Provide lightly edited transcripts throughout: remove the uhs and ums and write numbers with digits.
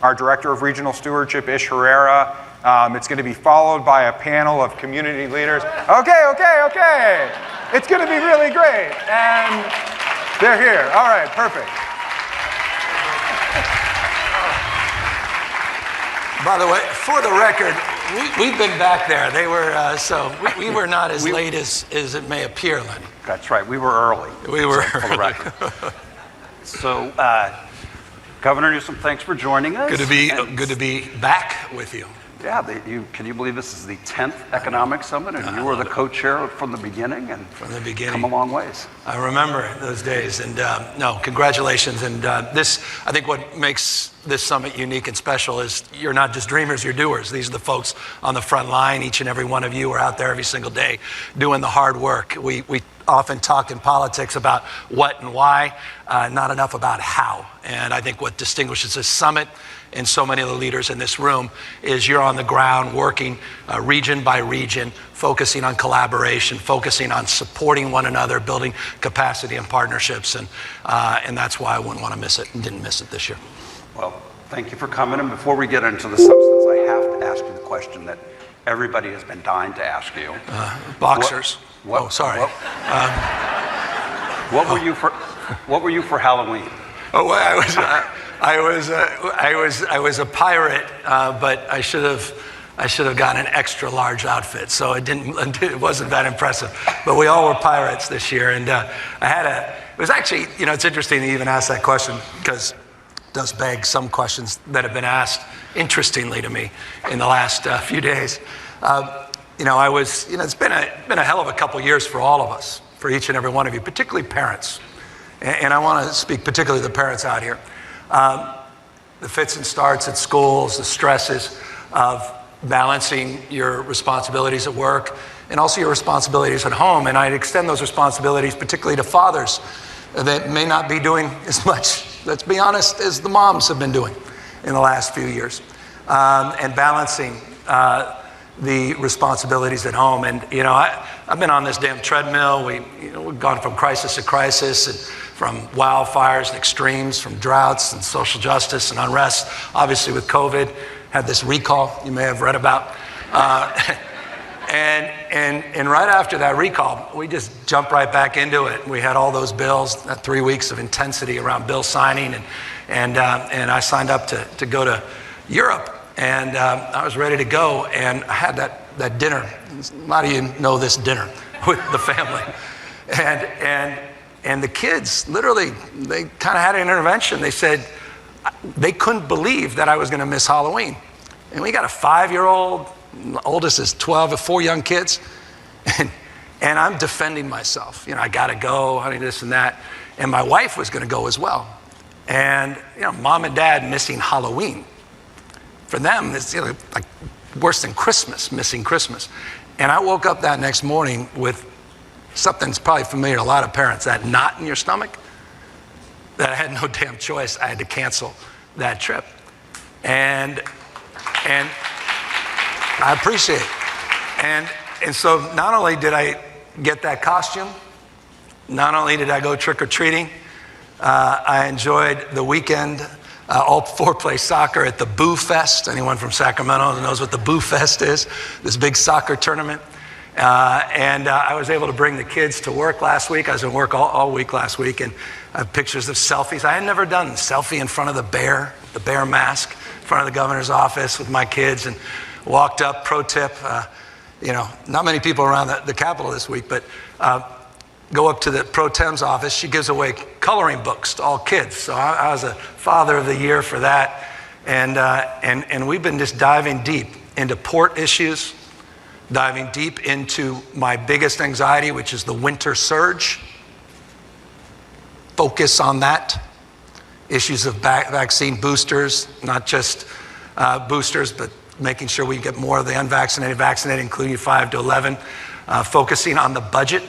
our Director of Regional Stewardship, Ish Herrera. It's going to be followed by a panel of community leaders. Okay. It's going to be really great. And they're here. All right, perfect. By the way, for the record, we've been back there. They were, so we were not as late as it may appear, Lenny. That's right. We were early. We were for the record. So, Governor Newsom, thanks for joining us. Good to be back with you. Yeah, can you believe this is the 10th Economic Summit, and you were the co-chair from the beginning, and come a long ways. I remember those days, and no, congratulations. And this, I think what makes this summit unique and special is you're not just dreamers, you're doers. These are the folks on the front line. Each and every one of you are out there every single day doing the hard work. We often talk in politics about what and why, not enough about how. And I think what distinguishes this summit and so many of the leaders in this room is you're on the ground working region by region, focusing on collaboration, focusing on supporting one another, building capacity and partnerships. And that's why I wouldn't want to miss it and didn't miss it this year. Well, thank you for coming. And before we get into the substance, I have to ask you the question that everybody has been dying to ask you. Boxers. Sorry. What were you for Halloween? Oh, well, I was a pirate, but I should have gotten an extra large outfit, so it wasn't that impressive. But we all were pirates this year, and it was actually, it's interesting to even ask that question because it does beg some questions that have been asked interestingly to me in the last few days. It's been a hell of a couple years for all of us, for each and every one of you, particularly parents. And I want to speak particularly to the parents out here. The fits and starts at schools, the stresses of balancing your responsibilities at work and also your responsibilities at home. And I'd extend those responsibilities particularly to fathers that may not be doing as much, let's be honest, as the moms have been doing in the last few years. And balancing the responsibilities at home. And, I've been on this damn treadmill. We've gone from crisis to crisis, and from wildfires and extremes, from droughts and social justice and unrest. Obviously with COVID, had this recall you may have read about. And right after that recall, we just jumped right back into it. We had all those bills, 3 weeks of intensity around bill signing, and I signed up to go to Europe. And I was ready to go, and I had that dinner. A lot of you know this dinner with the family. And the kids, literally, they kind of had an intervention. They said they couldn't believe that I was going to miss Halloween. And we got a 5-year-old, the oldest is 12, 4 young kids. And I'm defending myself. I got to go, honey, this and that. And my wife was going to go as well. And, mom and dad missing Halloween. For them, it's like worse than Christmas, missing Christmas. And I woke up that next morning with something that's probably familiar to a lot of parents, that knot in your stomach, that I had no damn choice. I had to cancel that trip. And I appreciate it. And so not only did I get that costume, not only did I go trick-or-treating, I enjoyed the weekend. All 4 play soccer at the Boo Fest. Anyone from Sacramento knows what the Boo Fest is, this big soccer tournament. And I was able to bring the kids to work last week. I was at work all week last week, and I have pictures of selfies. I had never done a selfie in front of the bear mask, in front of the governor's office with my kids, and walked up, pro tip, not many people around the Capitol this week, but go up to the pro tem's office. She gives away coloring books to all kids. So I was a father of the year for that. And we've been just diving deep into port issues, diving deep into my biggest anxiety, which is the winter surge. Focus on that. Issues of vaccine boosters, not just boosters, but making sure we get more of the unvaccinated vaccinated, including 5 to 11. Focusing on the budget.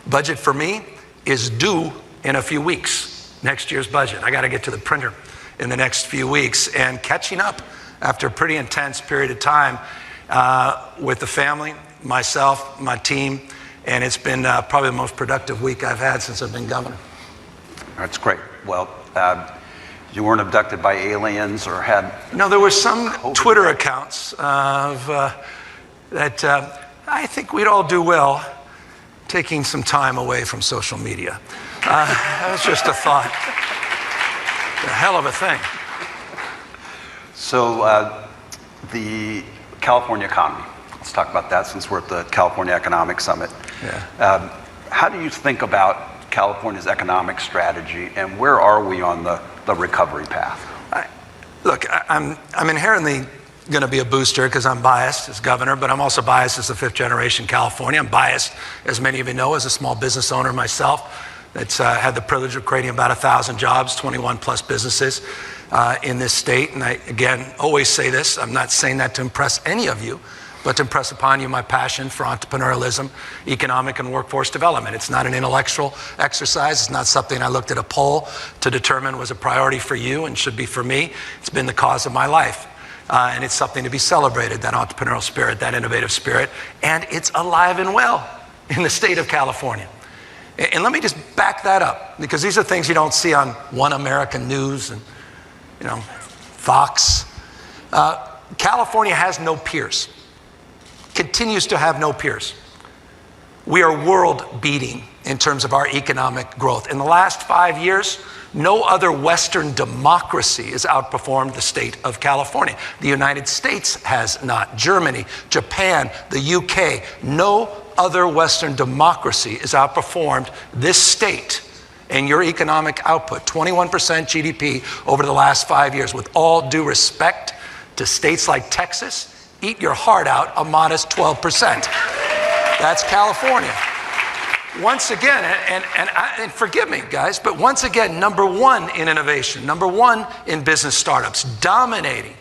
Budget for me is due in a few weeks, next year's budget. I got to get to the printer in the next few weeks, and catching up after a pretty intense period of time with the family, myself, my team, and it's been probably the most productive week I've had since I've been governor. That's great. Well, You weren't abducted by aliens or had... No, there were some Twitter accounts of, that I think we'd all do well taking some time away from social media. That was just a thought. A hell of a thing. So the California economy, let's talk about that since we're at the California Economic Summit. Yeah. How do you think about California's economic strategy, and where are we on the recovery path? Look, I'm inherently going to be a booster because I'm biased as governor, but I'm also biased as a fifth generation California. I'm biased, as many of you know, as a small business owner myself that's had the privilege of creating about 1,000 jobs, 21 plus businesses in this state. And I, again, always say this, I'm not saying that to impress any of you, but to impress upon you my passion for entrepreneurialism, economic and workforce development. It's not an intellectual exercise. It's not something I looked at a poll to determine was a priority for you and should be for me. It's been the cause of my life. And it's something to be celebrated, that entrepreneurial spirit, that innovative spirit. And it's alive and well in the state of California. And let me just back that up, because these are things you don't see on One American News and, Fox. California has no peers. Continues to have no peers. We are world beating in terms of our economic growth. In the last 5 years, no other Western democracy has outperformed the state of California. The United States has not. Germany, Japan, the UK, no other Western democracy has outperformed this state in your economic output, 21% GDP over the last 5 years. With all due respect to states like Texas, eat your heart out, a modest 12%. That's California. Once again, and forgive me, guys, but once again, number one in innovation, number one in business startups, dominating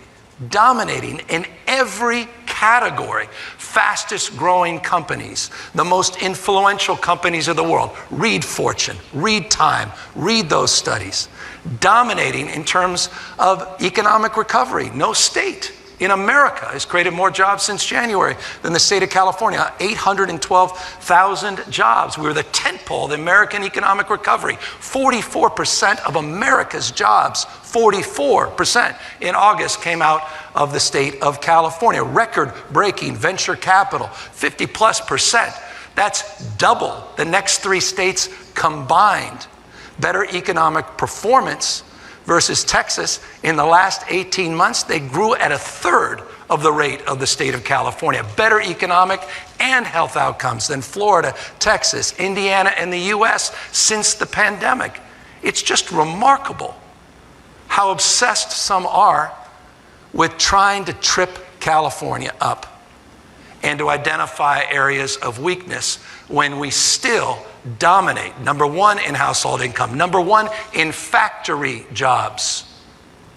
in every category, fastest growing companies, the most influential companies of the world. Read Fortune, read Time, read those studies. Dominating in terms of economic recovery. No state in America has created more jobs since January than the state of California, 812,000 jobs. We were the tentpole of the American economic recovery. 44% of America's jobs, 44% in August came out of the state of California. Record-breaking venture capital, 50+%. That's double the next three states combined. Better economic performance versus Texas. In the last 18 months, they grew at a third of the rate of the state of California. Better economic and health outcomes than Florida, Texas, Indiana, and the US since the pandemic. It's just remarkable how obsessed some are with trying to trip California up and to identify areas of weakness when we still dominate. Number one in household income, number one in factory jobs,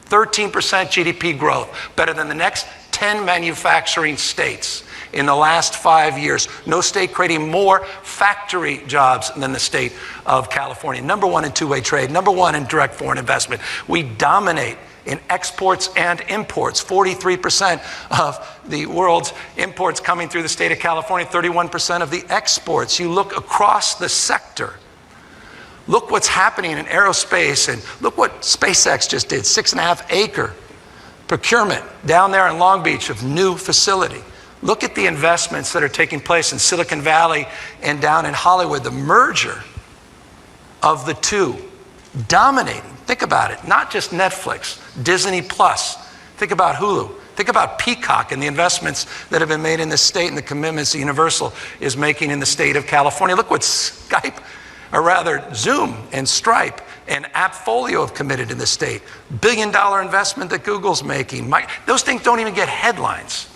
13% GDP growth, better than the next 10 manufacturing states in the last 5 years. No state creating more factory jobs than the state of California. Number one in two-way trade, number one in direct foreign investment. We dominate in exports and imports. 43% of the world's imports coming through the state of California, 31% of the exports. You look across the sector. Look what's happening in aerospace, and look what SpaceX just did, 6.5-acre procurement down there in Long Beach of new facility. Look at the investments that are taking place in Silicon Valley and down in Hollywood, the merger of the two, dominating. Think about it, not just Netflix, Disney Plus. Think about Hulu. Think about Peacock and the investments that have been made in this state and the commitments that Universal is making in the state of California. Look what Skype, or rather Zoom and Stripe and AppFolio have committed in the state. $1 billion investment that Google's making. Those things don't even get headlines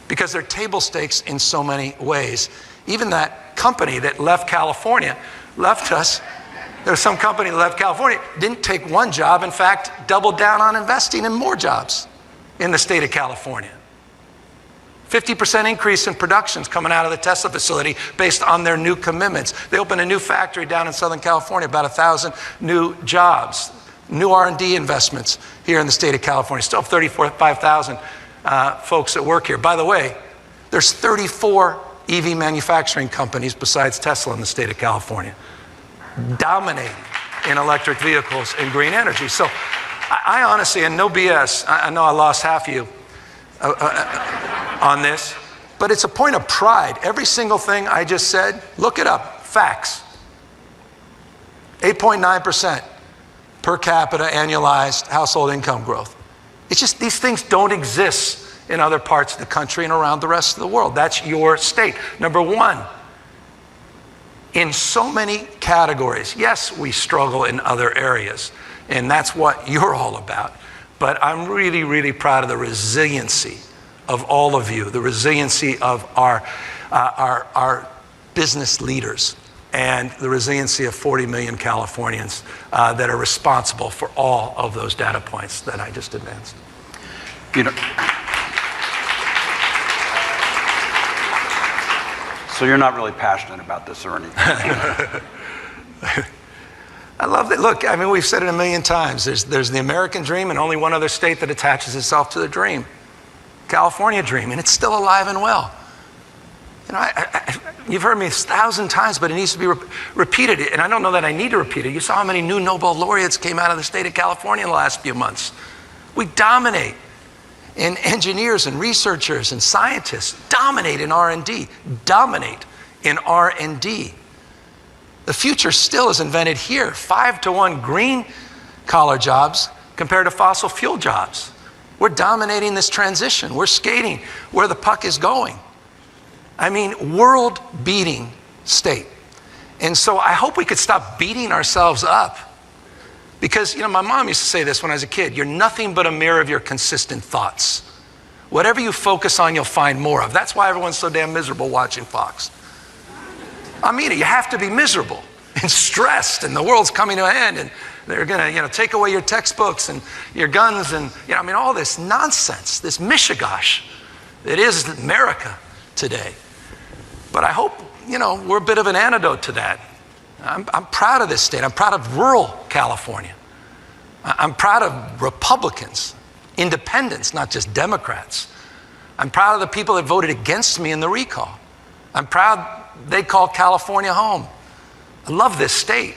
because they're table stakes in so many ways. Even that company that left California, left us. There was some company that left California, didn't take one job, in fact, doubled down on investing in more jobs in the state of California. 50% increase in productions coming out of the Tesla facility based on their new commitments. They opened a new factory down in Southern California, about 1,000 new jobs. New R&D investments here in the state of California. Still 35,000 folks that work here. By the way, there's 34 EV manufacturing companies besides Tesla in the state of California, dominating in electric vehicles and green energy. So I honestly, and no BS, I know I lost half of you on this, but it's a point of pride. Every single thing I just said, look it up, facts. 8.9% per capita annualized household income growth. It's just these things don't exist in other parts of the country and around the rest of the world. That's your state. Number one, in so many categories, yes, we struggle in other areas, and that's what you're all about. But I'm really, really proud of the resiliency of all of you, the resiliency of our business leaders, and the resiliency of 40 million Californians that are responsible for all of those data points that I just advanced. You know, so you're not really passionate about this or anything. I love that. Look, I mean, we've said it a million times. There's the American dream and only one other state that attaches itself to the dream. California dream, and it's still alive and well. You know, you've heard me 1,000 times, but it needs to be repeated. And I don't know that I need to repeat it. You saw how many new Nobel laureates came out of the state of California in the last few months. We dominate in engineers and researchers and scientists, dominate in R&D, dominate in R&D. The future still is invented here. 5-to-1 green collar jobs compared to fossil fuel jobs. We're dominating this transition. We're skating where the puck is going. I mean, world-beating state. And so I hope we could stop beating ourselves up. Because, you know, my mom used to say this when I was a kid, you're nothing but a mirror of your consistent thoughts. Whatever you focus on, you'll find more of. That's why everyone's so damn miserable watching Fox. I mean, you have to be miserable and stressed, and the world's coming to an end, and they're gonna, you know, take away your textbooks and your guns, and, you know, I mean, all this nonsense, this mishigosh that is America today. But I hope, you know, we're a bit of an antidote to that. I'm proud of this state. I'm proud of rural California. I'm proud of Republicans, independents, not just Democrats. I'm proud of the people that voted against me in the recall. I'm proud they call California home. I love this state.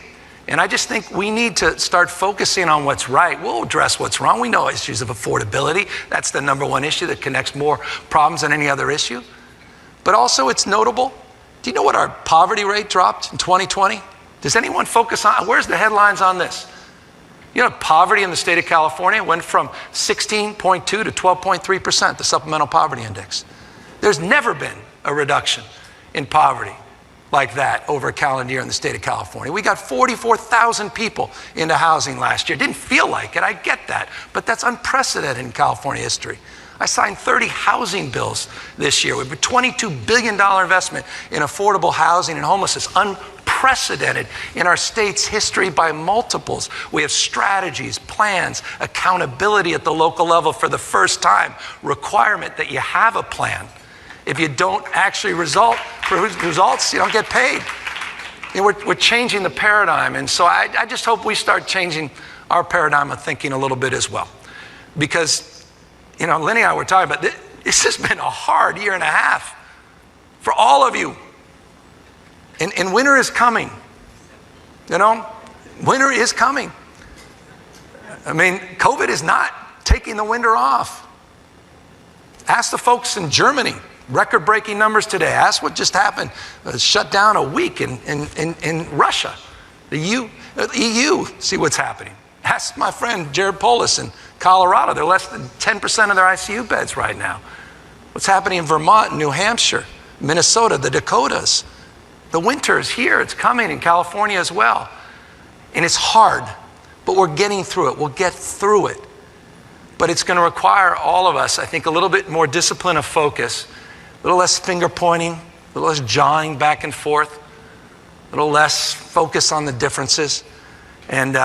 And I just think we need to start focusing on what's right. We'll address what's wrong. We know issues of affordability. That's the number one issue that connects more problems than any other issue. But also it's notable. Do you know what our poverty rate dropped in 2020? Does anyone focus on, where's the headlines on this? You know, poverty in the state of California went from 16.2 to 12.3%, the supplemental poverty index. There's never been a reduction in poverty like that over a calendar year in the state of California. We got 44,000 people into housing last year. Didn't feel like it, I get that, but that's unprecedented in California history. I signed 30 housing bills this year with a $22 billion investment in affordable housing and homelessness, unprecedented in our state's history by multiples. We have strategies, plans, accountability at the local level for the first time, requirement that you have a plan. If you don't actually results, you don't get paid. You know, we're changing the paradigm, and so I just hope we start changing our paradigm of thinking a little bit as well. Because, you know, Lenny and I were talking about this. This has been a hard year and a half for all of you. And winter is coming. You know, winter is coming. I mean, COVID is not taking the winter off. Ask the folks in Germany, record-breaking numbers today. Ask what just happened. Shut down a week in Russia. The EU, see what's happening. Ask my friend Jared Polis in Colorado. They're less than 10% of their ICU beds right now. What's happening in Vermont, New Hampshire, Minnesota, the Dakotas. The winter is here. It's coming in California as well. And it's hard, but we're getting through it. We'll get through it. But it's going to require all of us, I think, a little bit more discipline of focus, a little less finger pointing, a little less jawing back and forth, a little less focus on the differences. And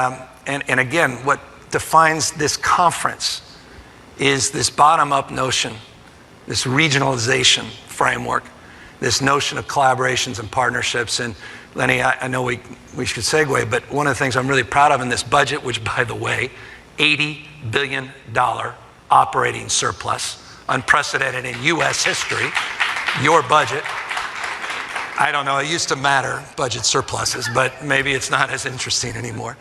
again, what defines this conference is this bottom-up notion, this regionalization framework, this notion of collaborations and partnerships. And Lenny, I know we should segue, but one of the things I'm really proud of in this budget, which, by the way, $80 billion operating surplus, unprecedented in U.S. history, your budget. I don't know, it used to matter, budget surpluses, but maybe it's not as interesting anymore.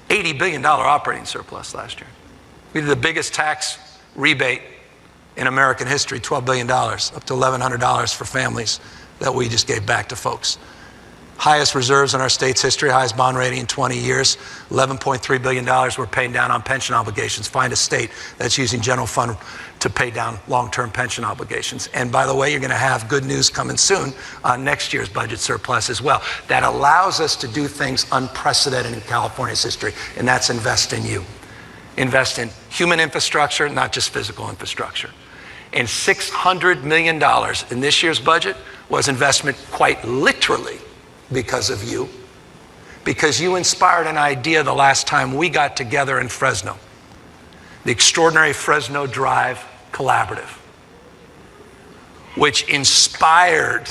$80 billion operating surplus last year. We did the biggest tax rebate in American history, $12 billion, up to $1,100 for families that we just gave back to folks. Highest reserves in our state's history, highest bond rating in 20 years, $11.3 billion we're paying down on pension obligations. Find a state that's using general fund to pay down long-term pension obligations. And by the way, you're gonna have good news coming soon on next year's budget surplus as well. That allows us to do things unprecedented in California's history, and that's invest in you. Invest in human infrastructure, not just physical infrastructure. And $600 million in this year's budget was investment quite literally because of you, because you inspired an idea the last time we got together in Fresno, the extraordinary Fresno Drive Collaborative, which inspired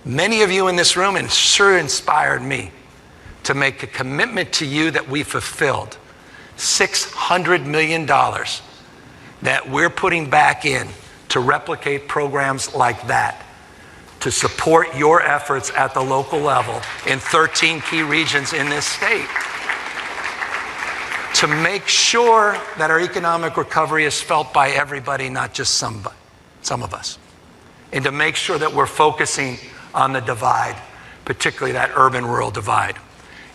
many of you in this room and sure inspired me to make a commitment to you that we fulfilled. $600 million that we're putting back in to replicate programs like that, to support your efforts at the local level in 13 key regions in this state, to make sure that our economic recovery is felt by everybody, not just some of us, and to make sure that we're focusing on the divide, particularly that urban-rural divide.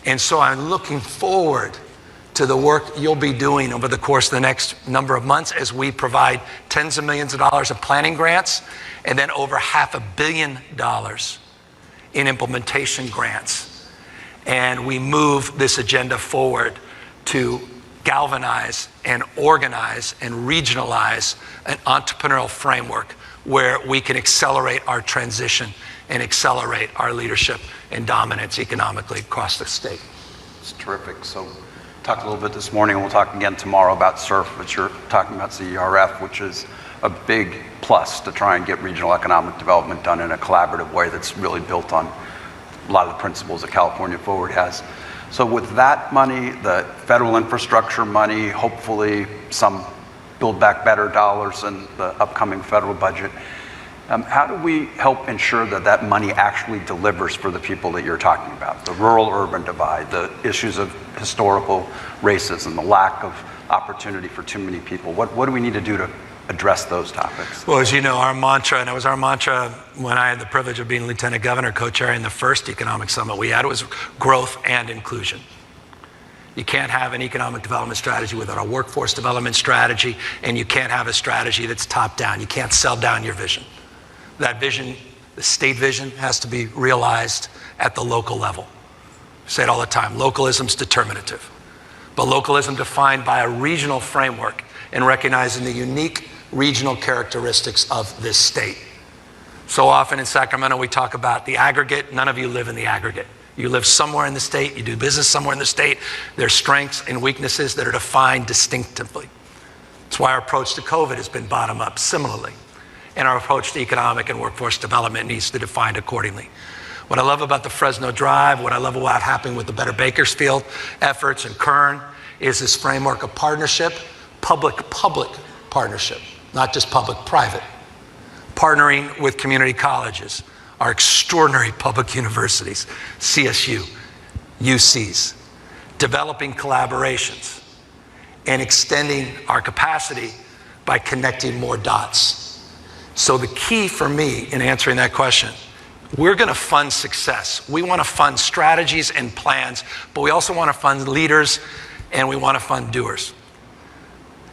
And so I'm looking forward to the work you'll be doing over the course of the next number of months as we provide tens of millions of dollars of planning grants and then over $500 million in implementation grants. And we move this agenda forward to galvanize and organize and regionalize an entrepreneurial framework where we can accelerate our transition and accelerate our leadership and dominance economically across the state. It's terrific. So talked a little bit this morning, and we'll talk again tomorrow about SURF, which you're talking about CERF, which is a big plus to try and get regional economic development done in a collaborative way that's really built on a lot of the principles that California Forward has. So with that money, the federal infrastructure money, hopefully some Build Back Better dollars in the upcoming federal budget, how do we help ensure that that money actually delivers for the people that you're talking about? The rural-urban divide, the issues of historical racism, the lack of opportunity for too many people. What do we need to do to address those topics? Well, as you know, our mantra, and it was our mantra when I had the privilege of being Lieutenant Governor, co-chairing the first economic summit we had, was growth and inclusion. You can't have an economic development strategy without a workforce development strategy, and you can't have a strategy that's top-down. You can't sell down your vision. That vision, the state vision, has to be realized at the local level. I say it all the time, localism's determinative. But localism defined by a regional framework and recognizing the unique regional characteristics of this state. So often in Sacramento, we talk about the aggregate. None of you live in the aggregate. You live somewhere in the state, you do business somewhere in the state. There's strengths and weaknesses that are defined distinctively. That's why our approach to COVID has been bottom up similarly. And our approach to economic and workforce development needs to be defined accordingly. What I love about the Fresno Drive, what I love about happening with the Better Bakersfield efforts and Kern is this framework of partnership, public-public partnership, not just public-private. Partnering with community colleges, our extraordinary public universities, CSU, UCs, developing collaborations, and extending our capacity by connecting more dots. So the key for me in answering that question, we're going to fund success. We want to fund strategies and plans, but we also want to fund leaders and we want to fund doers.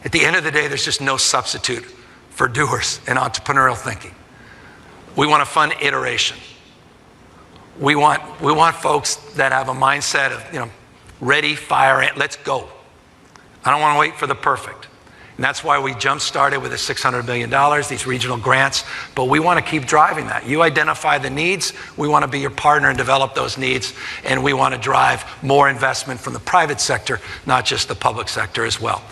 At the end of the day, there's just no substitute for doers and entrepreneurial thinking. We want to fund iteration. We want folks that have a mindset of, ready, fire, let's go. I don't want to wait for the perfect. And that's why we jump-started with the $600 million, these regional grants, but we want to keep driving that. You identify the needs, we want to be your partner and develop those needs, and we want to drive more investment from the private sector, not just the public sector as well.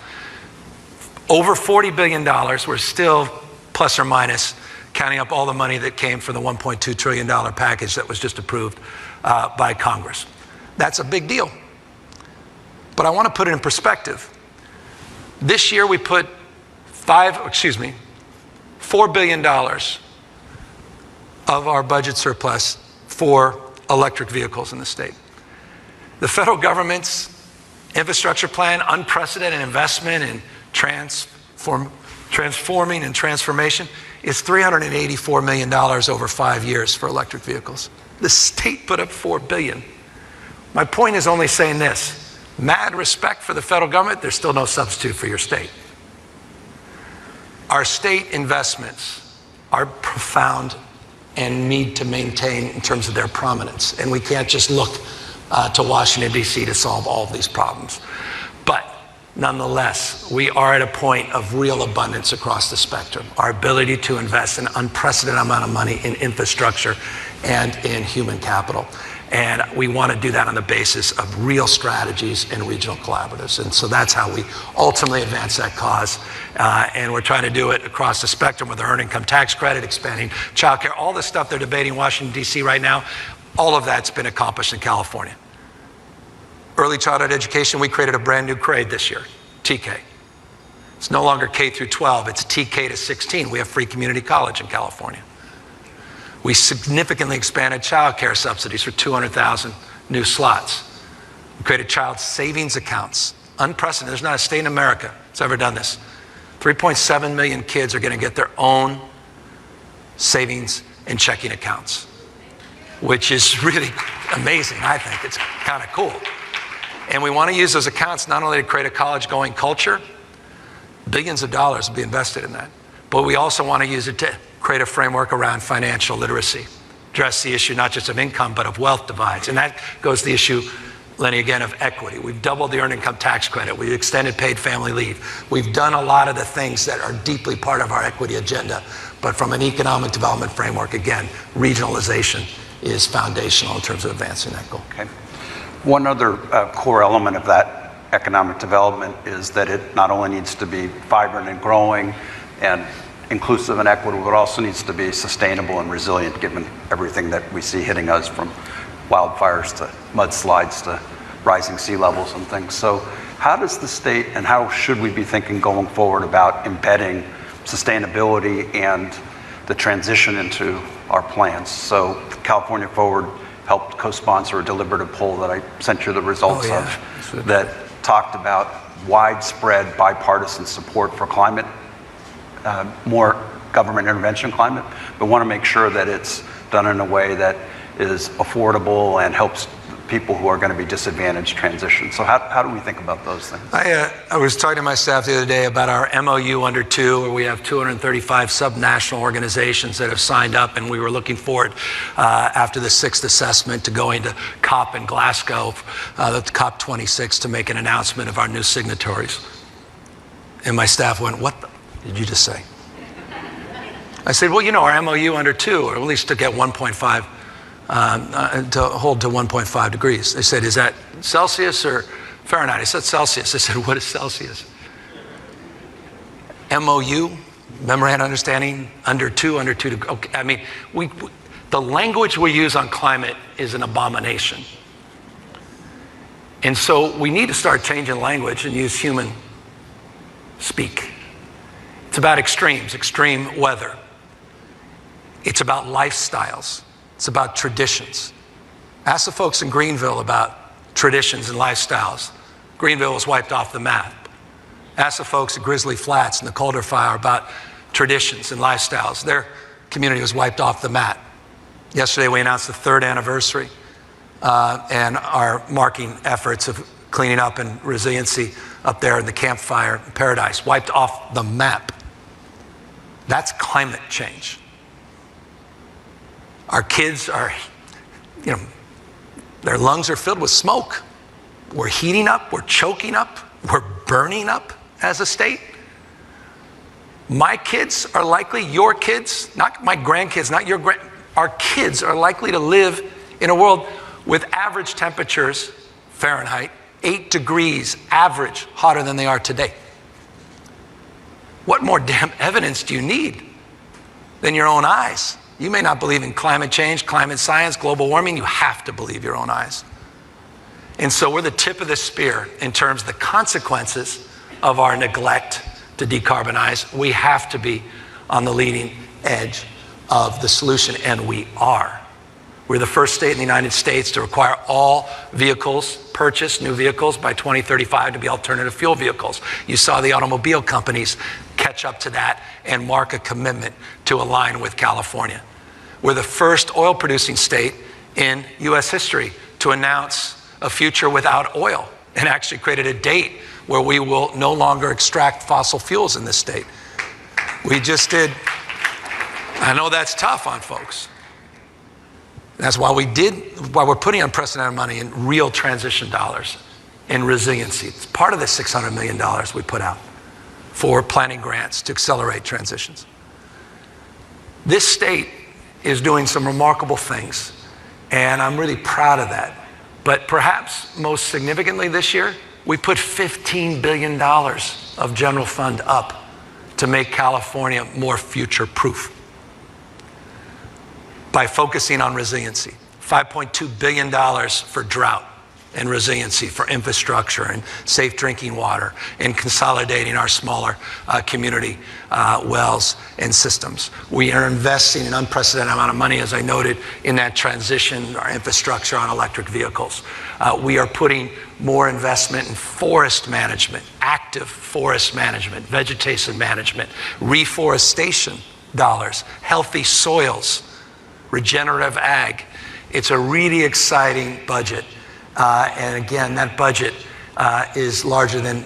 Over $40 billion, we're still plus or minus, counting up all the money that came from the $1.2 trillion package that was just approved by Congress. That's a big deal. But I want to put it in perspective. This year we put $4 billion of our budget surplus for electric vehicles in the state. The federal government's Infrastructure plan, unprecedented investment in transforming and transformation, is $384 million over 5 years for electric vehicles. The state put up $4 billion. My point is only saying this: mad respect for the federal government, there's still no substitute for your state. Our state investments are profound and need to maintain in terms of their prominence. And we can't just look to Washington, D.C. to solve all of these problems. But nonetheless, we are at a point of real abundance across the spectrum. Our ability to invest an unprecedented amount of money in infrastructure and in human capital. And we want to do that on the basis of real strategies and regional collaboratives. And so that's how we ultimately advance that cause. And we're trying to do it across the spectrum with the earned income tax credit, expanding child care, all the stuff they're debating in Washington, D.C. right now. All of that's been accomplished in California. Early childhood education, we created a brand new grade this year, TK. It's no longer K through 12, it's TK to 16. We have free community college in California. We significantly expanded child care subsidies for 200,000 new slots. We created child savings accounts, unprecedented. There's not a state in America that's ever done this. 3.7 million kids are going to get their own savings and checking accounts, which is really amazing, I think. It's kind of cool. And we want to use those accounts not only to create a college-going culture, billions of dollars will be invested in that, but we also want to use it to create a framework around financial literacy, address the issue not just of income, but of wealth divides. And that goes to the issue, Lenny, again, of equity. We've doubled the earned income tax credit. We've extended paid family leave. We've done a lot of the things that are deeply part of our equity agenda. But from an economic development framework, again, regionalization is foundational in terms of advancing that goal. Okay. One other core element of that economic development is that it not only needs to be vibrant and growing and inclusive and equitable, but also needs to be sustainable and resilient given everything that we see hitting us, from wildfires to mudslides to rising sea levels and things. So how does the state, and how should we be thinking going forward about embedding sustainability and the transition into our plans? So California Forward helped co-sponsor a deliberative poll that I sent you the results of that talked about widespread bipartisan support for climate, more government intervention climate, but want to make sure that it's done in a way that is affordable and helps people who are going to be disadvantaged transition. So how do we think about those things? I was talking to my staff the other day about our MOU under 2, where we have 235 subnational organizations that have signed up, and we were looking forward after the 6th assessment to going to COP in Glasgow, COP 26, to make an announcement of our new signatories. And my staff went, "What did you just say?" I said, "Well, you know, our MOU under 2, or at least to get 1.5, to hold to 1.5 degrees. They said, "Is that Celsius or Fahrenheit?" I said, "Celsius." I said, "What is Celsius?" MOU, memorandum of understanding, under 2. Okay, I mean, the language we use on climate is an abomination. And so we need to start changing language and use human speak. It's about extremes, extreme weather. It's about lifestyles. It's about traditions. Ask the folks in Greenville about traditions and lifestyles. Greenville was wiped off the map. Ask the folks at Grizzly Flats and the Calder Fire about traditions and lifestyles. Their community was wiped off the map. Yesterday we announced the 3rd anniversary and our marking efforts of cleaning up and resiliency up there in the campfire paradise, wiped off the map. That's climate change. Our kids are, their lungs are filled with smoke. We're heating up, we're choking up, we're burning up as a state. My kids are likely, your kids, not my grandkids, not your our kids are likely to live in a world with average temperatures, Fahrenheit, 8 degrees average hotter than they are today. What more damn evidence do you need than your own eyes? You may not believe in climate change, climate science, global warming. You have to believe your own eyes. And so we're the tip of the spear in terms of the consequences of our neglect to decarbonize. We have to be on the leading edge of the solution, and we are. We're the first state in the United States to require all vehicles purchased, new vehicles, by 2035 to be alternative fuel vehicles. You saw the automobile companies catch up to that and mark a commitment to align with California. We're the first oil-producing state in U.S. history to announce a future without oil, and actually created a date where we will no longer extract fossil fuels in this state. We just did. I know that's tough on folks. That's why we're putting unprecedented money in real transition dollars and resiliency. It's part of the $600 million we put out for planning grants to accelerate transitions. This state is doing some remarkable things, and I'm really proud of that. But perhaps most significantly this year, we put $15 billion of general fund up to make California more future-proof by focusing on resiliency. $5.2 billion for drought and resiliency, for infrastructure and safe drinking water, and consolidating our smaller community wells and systems. We are investing an unprecedented amount of money, as I noted, in that transition, our infrastructure on electric vehicles. We are putting more investment in forest management, active forest management, vegetation management, reforestation dollars, healthy soils, regenerative ag. It's a really exciting budget. And again, that budget is larger than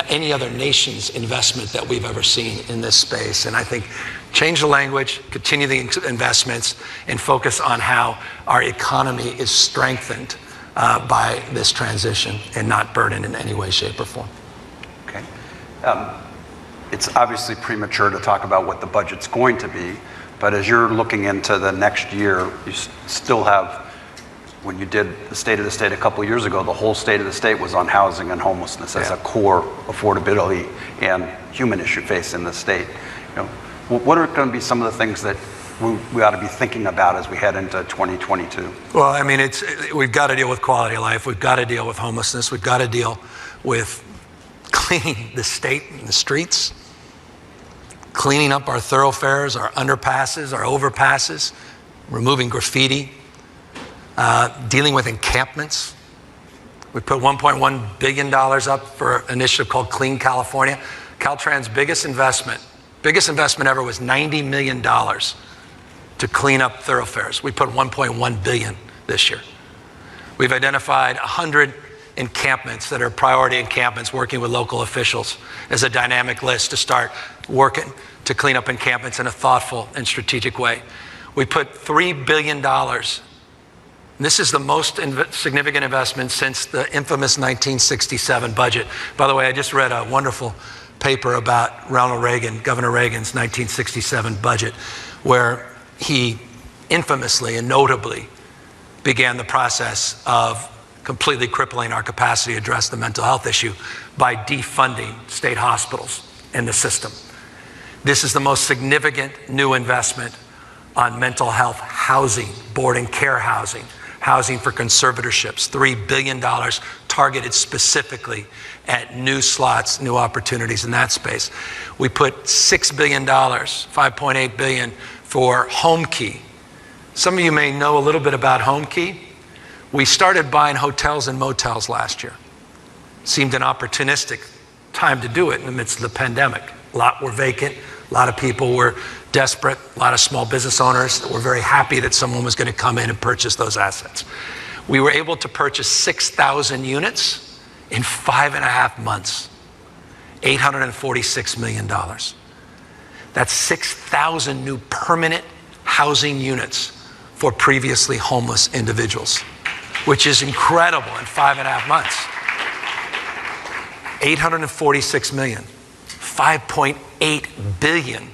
any other nation's investment that we've ever seen in this space. And I think change the language, continue the investments, and focus on how our economy is strengthened by this transition and not burdened in any way, shape, or form. Okay. It's obviously premature to talk about what the budget's going to be, but as you're looking into the next year, you still have, when you did the State of the State a couple of years ago, the whole State of the State was on housing and homelessness as a core affordability and human issue facing the state. You know, what are going to be some of the things that we ought to be thinking about as we head into 2022? Well, I mean, we've got to deal with quality of life. We've got to deal with homelessness. We've got to deal with cleaning the state and the streets, cleaning up our thoroughfares, our underpasses, our overpasses, removing graffiti, dealing with encampments. We put $1.1 billion up for an initiative called Clean California. Caltrans' biggest investment ever was $90 million to clean up thoroughfares. We put $1.1 billion this year. We've identified 100 encampments that are priority encampments, working with local officials as a dynamic list to start working to clean up encampments in a thoughtful and strategic way. We put $3 billion. This is the most significant investment since the infamous 1967 budget. By the way, I just read a wonderful paper about Ronald Reagan, Governor Reagan's 1967 budget, where he infamously and notably began the process of completely crippling our capacity to address the mental health issue by defunding state hospitals and the system. This is the most significant new investment on mental health housing, board and care housing, housing for conservatorships, $3 billion targeted specifically at new slots, new opportunities in that space. We put $6 billion, $5.8 billion for HomeKey. Some of you may know a little bit about HomeKey. We started buying hotels and motels last year. Seemed an opportunistic time to do it in the midst of the pandemic. A lot were vacant, a lot of people were desperate, a lot of small business owners that were very happy that someone was going to come in and purchase those assets. We were able to purchase 6,000 units in 5.5 months, $846 million. That's 6,000 new permanent housing units for previously homeless individuals, which is incredible in 5.5 months. 846 million, 5.8 billion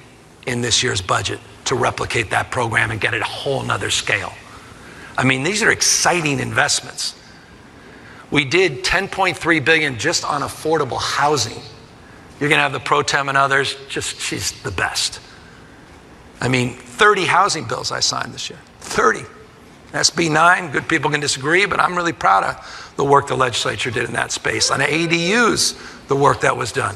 in this year's budget to replicate that program and get it a whole nother scale. I mean, these are exciting investments. We did 10.3 billion just on affordable housing. You're gonna have the pro tem and others, she's the best. I mean, 30 housing bills I signed this year, 30. SB 9, good people can disagree, but I'm really proud of the work the legislature did in that space. On ADUs, the work that was done.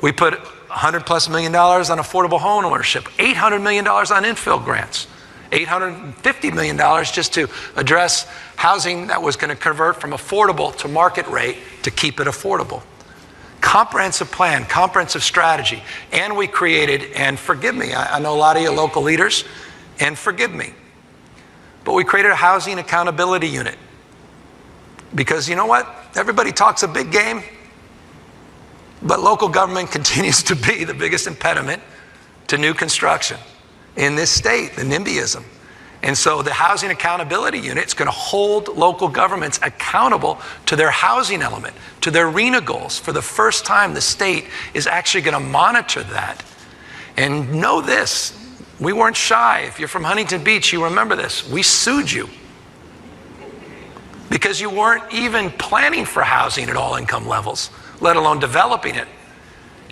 We put $100+ million on affordable home ownership, $800 million on infill grants, $850 million just to address housing that was going to convert from affordable to market rate to keep it affordable. Comprehensive plan, comprehensive strategy. And we created, and forgive me, I know a lot of you local leaders, and forgive me, but we created a housing accountability unit. Because you know what? Everybody talks a big game, but local government continues to be the biggest impediment to new construction in this state, the NIMBYism. And so the Housing Accountability Unit is going to hold local governments accountable to their housing element, to their RENA goals. For the first time, the state is actually going to monitor that. And know this, we weren't shy. If you're from Huntington Beach, you remember this. We sued you because you weren't even planning for housing at all income levels, let alone developing it.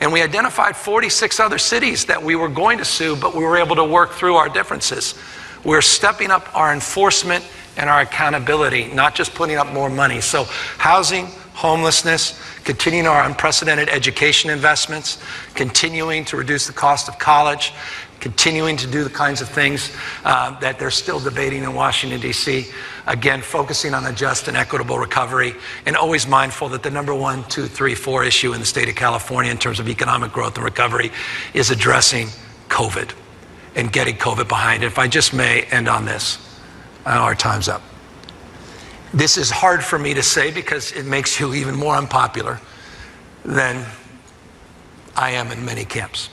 And we identified 46 other cities that we were going to sue, but we were able to work through our differences. We're stepping up our enforcement and our accountability, not just putting up more money. So housing, homelessness, continuing our unprecedented education investments, continuing to reduce the cost of college, continuing to do the kinds of things that they're still debating in Washington, D.C. Again, focusing on a just and equitable recovery, and always mindful that the number 1, 2, 3, 4 issue in the state of California in terms of economic growth and recovery is addressing COVID and getting COVID behind it. If I just may end on this. I know our time's up. This is hard for me to say because it makes you even more unpopular than I am in many camps.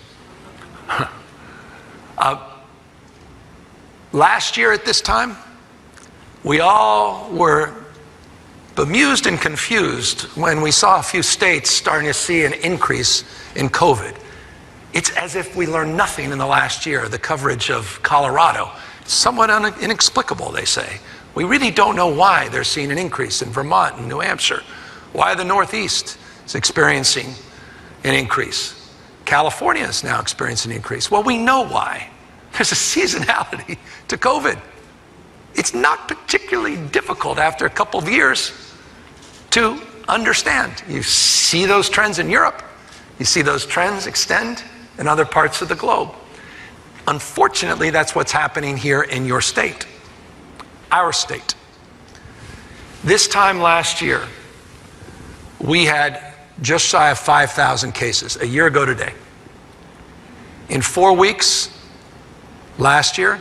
Last year at this time, we all were bemused and confused when we saw a few states starting to see an increase in COVID. It's as if we learned nothing in the last year. The coverage of Colorado, somewhat inexplicable, they say. We really don't know why they're seeing an increase in Vermont and New Hampshire, why the Northeast is experiencing an increase. California is now experiencing an increase. Well, we know why. There's a seasonality to COVID. It's not particularly difficult after a couple of years to understand. You see those trends in Europe. You see those trends extend in other parts of the globe. Unfortunately, that's what's happening here in your state, our state. This time last year, we had just shy of 5,000 cases, a year ago today. In 4 weeks, last year,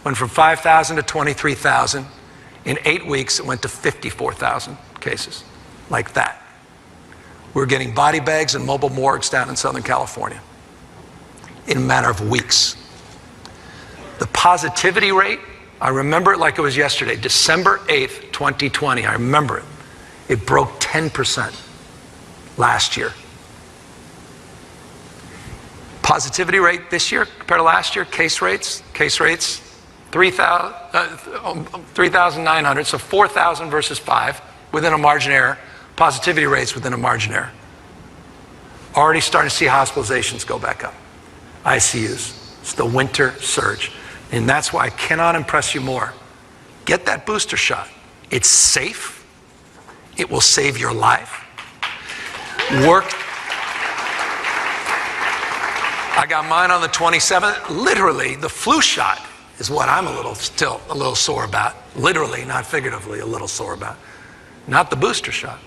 went from 5,000 to 23,000. In 8 weeks, it went to 54,000 cases, like that. We're getting body bags and mobile morgues down in Southern California in a matter of weeks. The positivity rate, I remember it like it was yesterday, December 8th, 2020, I remember it. It broke 10% last year. Positivity rate this year compared to last year, case rates, 3,900, so 4,000 versus 5, within a margin of error. Positivity rates within a margin of error. Already starting to see hospitalizations go back up. ICUs. It's the winter surge. And that's why I cannot impress you more. Get that booster shot. It's safe. It will save your life. Work. I got mine on the 27th. Literally, the flu shot is what I'm still a little sore about. Literally, not figuratively, a little sore about. Not the booster shot.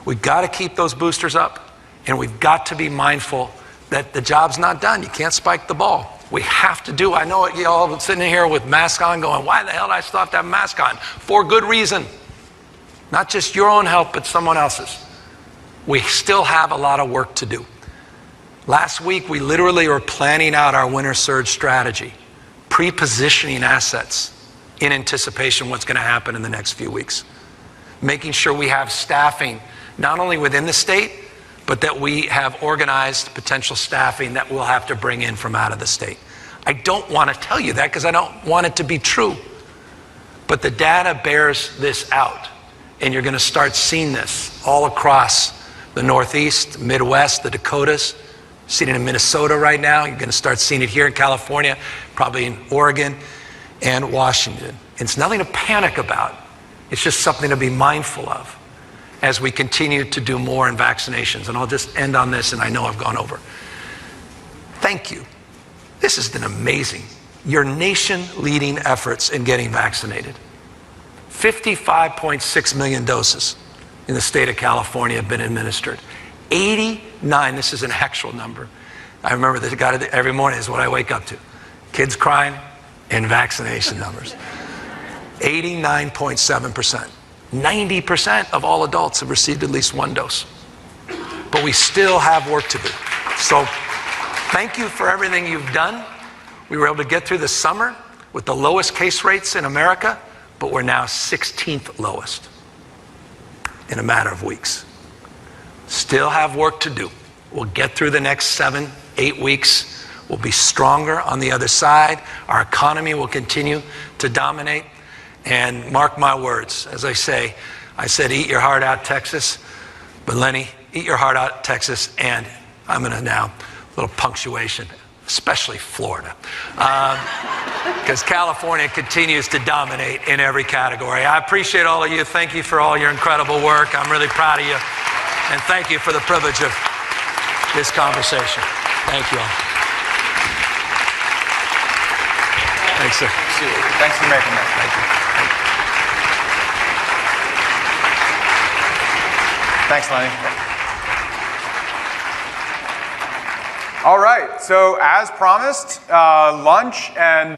We've got to keep those boosters up, and we've got to be mindful that the job's not done. You can't spike the ball. We have to do. I know you all sitting here with masks on going, why the hell did I still have to have a mask on? For good reason. Not just your own health, but someone else's. We still have a lot of work to do. Last week, we literally were planning out our winter surge strategy, pre-positioning assets in anticipation of what's going to happen in the next few weeks. Making sure we have staffing, not only within the state, but that we have organized potential staffing that we'll have to bring in from out of the state. I don't want to tell you that because I don't want it to be true. But the data bears this out. And you're going to start seeing this all across the Northeast, Midwest, the Dakotas. Seeing it in Minnesota right now. You're going to start seeing it here in California, probably in Oregon and Washington. It's nothing to panic about. It's just something to be mindful of as we continue to do more in vaccinations. And I'll just end on this, and I know I've gone over. Thank you. This has been amazing. your nation-leading efforts in getting vaccinated. 55.6 million doses in the state of California have been administered. 89, this is an actual number. I remember that got it every morning is what I wake up to. Kids crying and vaccination numbers. 89.7%. 90% of all adults have received at least one dose. But we still have work to do. So thank you for everything you've done. We were able to get through the summer with the lowest case rates in America, but we're now 16th lowest in a matter of weeks. Still have work to do. We'll get through the next 7, 8 weeks. We'll be stronger on the other side. Our economy will continue to dominate. And mark my words, as I said, eat your heart out, Texas. But Lenny, eat your heart out, Texas, and I'm going to now, a little punctuation, especially Florida. Because California continues to dominate in every category. I appreciate all of you. Thank you for all your incredible work. I'm really proud of you. And thank you for the privilege of this conversation. Thank you all. Thanks, sir. Thanks for making that. Thank you. Thanks, Lenny. All right, so as promised, lunch and